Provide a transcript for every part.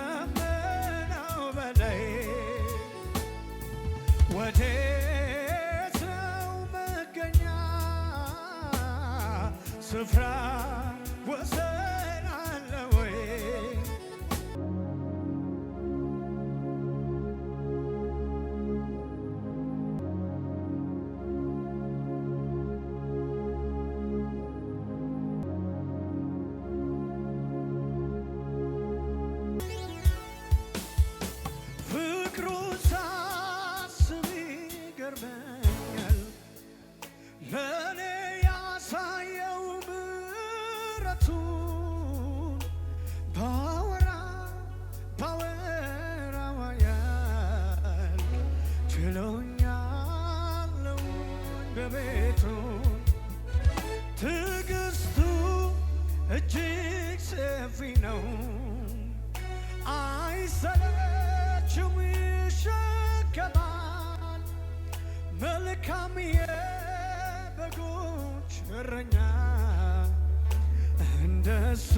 ከደመናው በላይ ወዴት ነው መገኛ ስፍራ ወሰን አለ ወይ? ለኔ ያሳየው ምሕረቱን ባወራው ያልቅ ችሎኛል በቤቱ ትዕግስቱ እጅግ ሰፊ ነው አይሰለችም ይሸከማል መልካም የበጎች እረኛ እንደሱ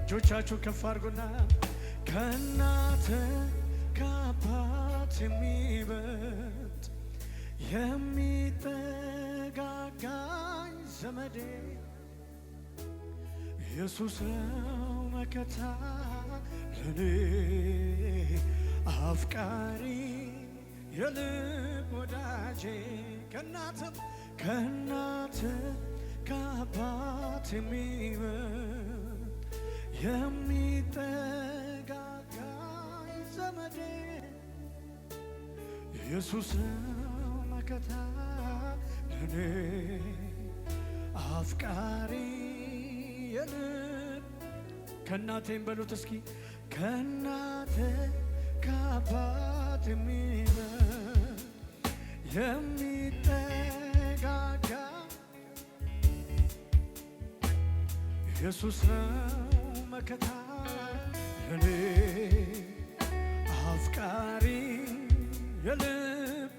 እጆቻችሁ ከፍ አድርጉና ከእናት ከአባት የሚበልጥ የሚጠጋጋኝ ዘመዴ ኢየሱስ ነው መከታ ለኔ አፍቃሪ የልብ ወዳጄ ከእናትም ከአባት የሚበልጥ የሚጠጋጋኝ ዘመዴ ኢየሱስ ነው መከታ ለኔ አፍቃሪ የልብ ከእናቴም በሉት እስኪ ከእናቴ ከአባት የሚበልጥ የሚጠጋጋ ኢየሱስ ነው መከታ ለኔ አፍቃሪ የልብ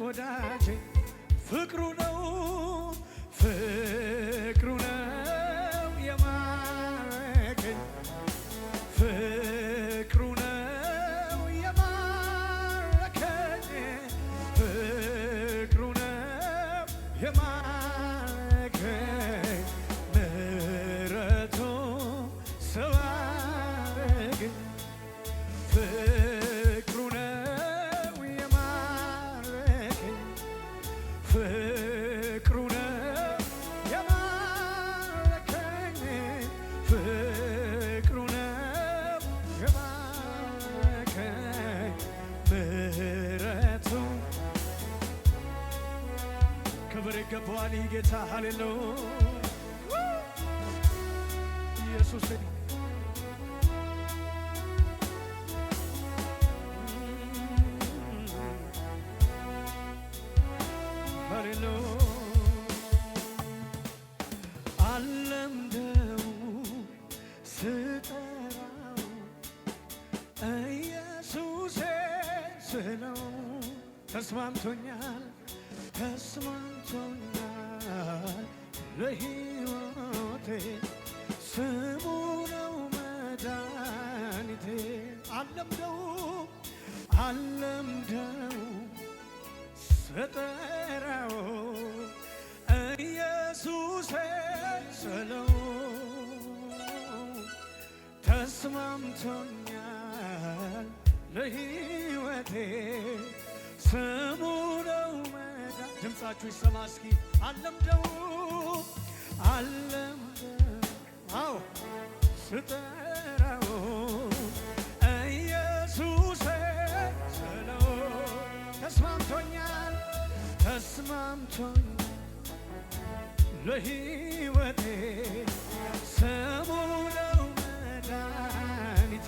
ወዳጄ ፍቅሩ ነው የማረከኝ ፍቅሩ ነው የማረከኝ ፍቅሩ ነው የማረከኝ ምሕረቱ ሰው አረገኝ ፍቅሩ ነው የማረከኝ ፍቅሩ ነው የማረከኝ ፍቅሩ ነው የማረከኝ ምሕረቱ ክብር ይገባዋል ይህ ጌታ ሃሌሉያ ኢየሱስ አለምደው ስጠራው ኢየሱሴ ስለው ተስማምቶኛል ለሕይወቴ ስሙ ነው መድኃኒቴ አለምደው ስጠራው ኢየሱሴ ስለው ተስማምቶኛል ለሕይወቴ ስሙ ነው ድምፃችሁ ይሰማ እስኪ አለምደው አዎ ስጠራው ኢየሱሴ ስለው ተስማምቶኛል ለሕይወቴ ስሙ ነው መድኃኒቴ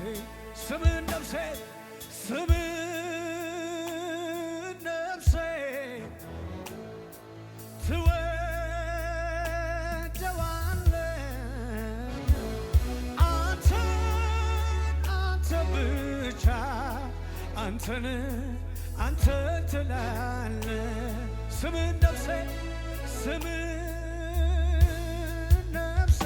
ስምህን ነፍሴ አንተን ትላለህ ስምህን ነፍሴ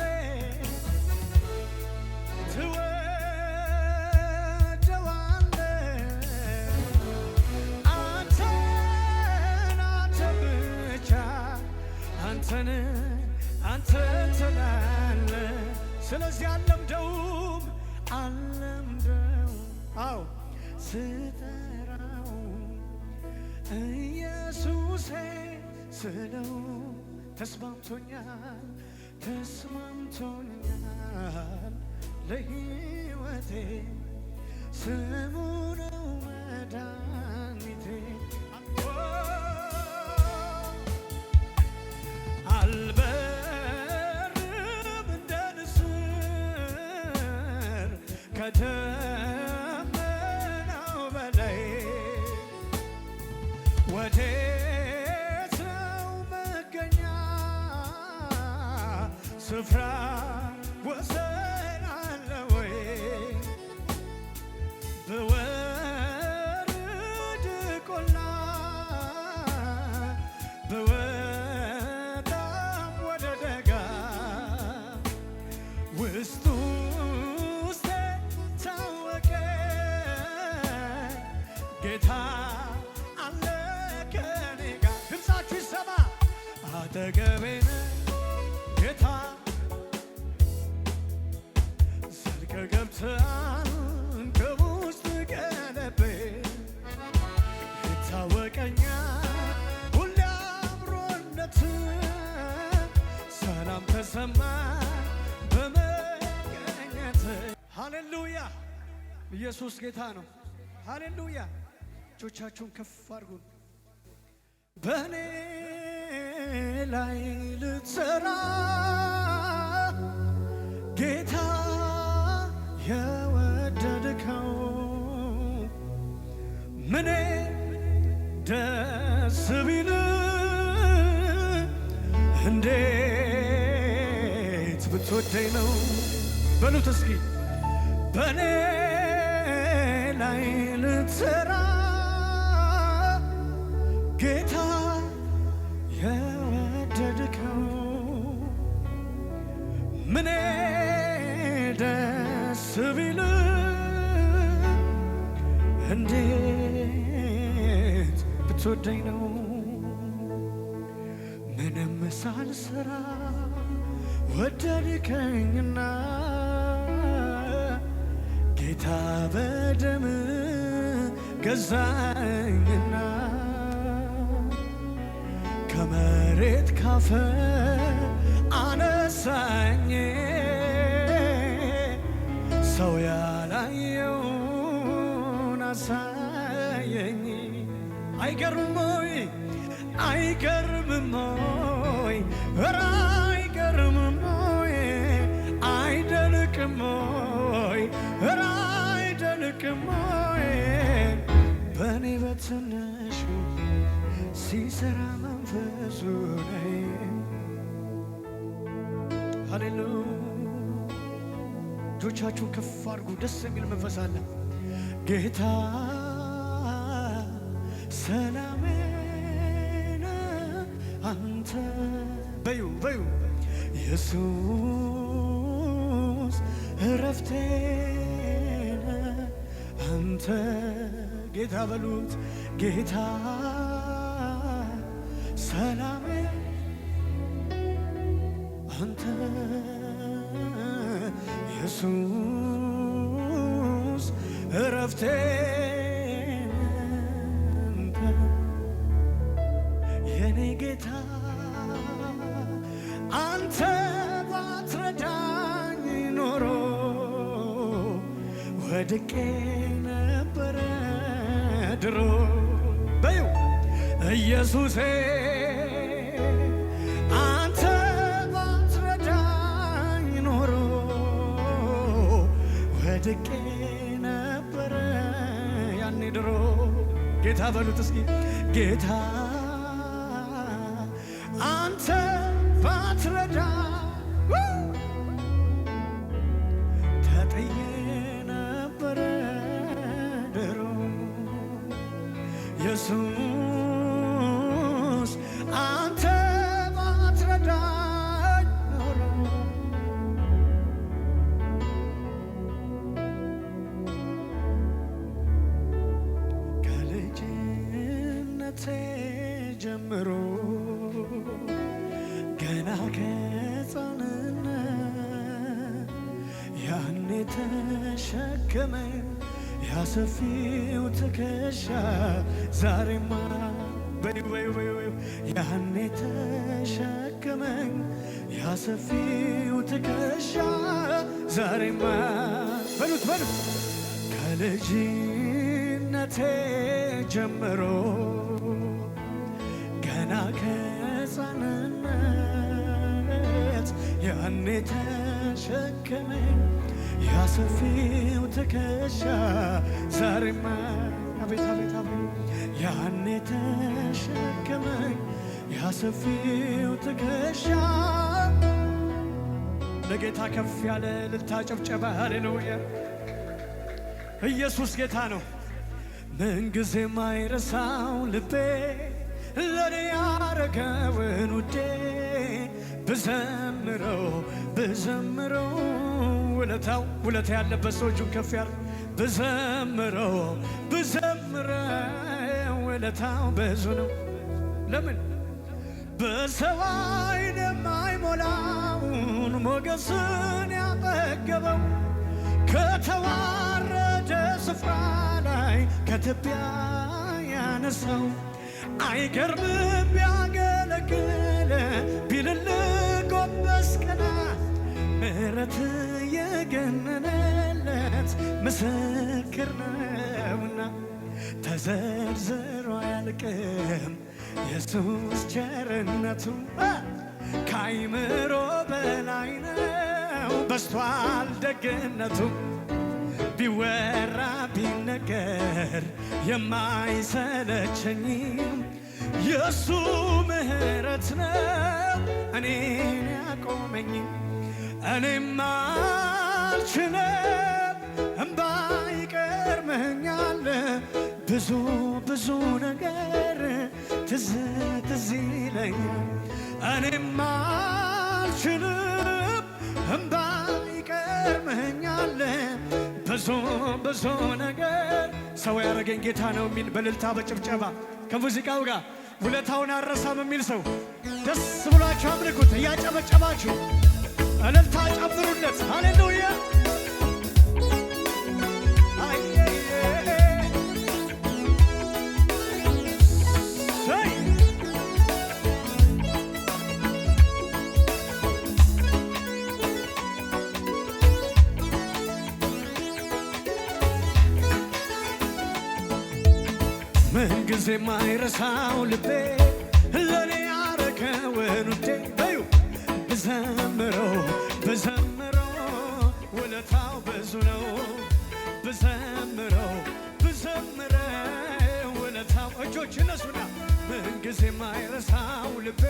አንተ ትላለህ። ስለዚህ አለምደው አው ስጠራው ኢየሱሴ ስለው ተስማምቶኛል ለሕይወቴ ስሙ ነው መድኃኒቴ። አልበርም እንደ ንስር ከደመናው በላይ ወዴት ነው መገኛ ስፍራ ወሰን አለ ወይ? ብወርድ ቆላ ብወጣም ወደ ደጋ ውስጡ ውስጤ ታወቀ ጌታ አለ ከኔ ጋር። ድምፃችሁ ይሰማ አጠገቤ ነህ ጌታ ዘልቀህ ገብተሃል ከውስጥ ቀለቤ ይታወቀኛል ሁሌ አብሮነት ሰላም ተሰማኝ በመገኘት። ሃሌሉያ ኢየሱስ ጌታ ነው። ሃሌሉያ እጆቻችሁን ከፍ አድርጉ። በእኔ ላይ ልትሰራ ጌታ የወደድከው ምኔ ደስ ቢል እንዴት ብትወደኝ ነው በሉት እስኪ። በእኔ ላይ ልትሰራ ጌታ የወደድከው ምኔ ደስ ቢል እንዴት ብትወደኝ ነው። ምንም ሳልሰራ ወደድከኝና ጌታ በደም ገዛኝና ከመሬት ካፈር አነሳኝ ሰው ያላየውን አሳየኝ። አይገርምም ወይ? አይገርምም ወይ? ኧረ አይገርምም ወይ? አይደንቅም ወይ? ኧረ አይደንቅም ወይ? በእኔ በትንሹ ሲሰራ መንፈሱ ላይ ሃሌሉያ። እጆቻችሁን ከፍ አድርጉ። ደስ የሚል መንፈስ አለ። ጌታ ሰላሜ ነህ አንተ በዩ ኢየሱስ እረፍቴ ነህ አንተ ጌታ በሉት። ጌታ ሰላሜ አንተ ኢየሱስ እረፍቴ አንተ የኔ ጌታ አንተ ባትረዳኝ ኖሮ ወድቄ ነበረ ድሮ በዩ ኢየሱሴ አንተ ባትረዳኝ ኖሮ ወድቄ ነበረ ያኔ ድሮ። ጌታ በሉት እስኪ ጌታ አንተ ባትረዳኝ ተጥዬ ነበረ ድሮ ኢየሱስ አንተ ባትረዳኝ ኖሮ ከልጅነቴ ጀምሮ ገና ከሕፃንነት ያኔ ተሸከመኝ ያሰፊው ትከሻ ዛሬማ ያኔ ተሸከመኝ ያሰፊው ትከሻ ዛሬማ በሉት ከልጅነቴ ጀምሮ ገና ከሕፃንነት ያኔ ተሸከመኝ ያሰፊው ትከሻ ዛሬማ አቤት ያኔ ተሸከመኝ ያሰፊው ትከሻ። ለጌታ ከፍ ያለ እልልታ ጭብጨባ ሃሌሉያ። ኢየሱስ ጌታ ነው። ምንጊዜም አይረሳው ልቤ ለኔ ያረገውን ውዴ ብዘምረው ውለታ ያለበት ሰው እጁን ከፍ ያለ ብዘምረው ውለታው ብዙ ነው። ለምን በሰው ዓይን የማይሞላውን ሞገስን ያጠገበው ከተዋረደ ስፍራ ላይ ከትቢያ ያነሳው አይገርምም ቢያገለግል ቢልልህ ጎንበስ ቀና ምሕረት የገነነለት ምስክር ነውና ተዘርዝሮ አያልቅም ኢየሱስ ቸርነቱ ከአይምሮ በላይ ነው በስቷል ደግነቱ ቢወራ ቢነገር የማይሰለቸኝም የእሱ ምሕረት ነው እኔን ያቆመኝ። እኔማ አልችልም እምባ ይቀርመኛል ብዙ ነገር ትዝ ይለኛል። እኔማ አልችልም እምባ ይቀርመኛል ብዙ ነገር ሰው ያረገኝ ጌታ ነው የሚል በእልልታ በጭብጨባ ከሙዚቃው ጋር ውለታውን አረሳም የሚል ሰው ደስ ብሏችሁ አምልኩት እያጨበጨባችሁ እልልታ ጨምሩለት። ሃሌሉያ ምንጊዜም አይረሳው ልቤ ለኔ ያረገውን ውዴ በዩ ብዘምረው ውለታው ብዙ ነው። ብዘምረው ውለታው እጆች እነሱና ምንጊዜም አይረሳው ልቤ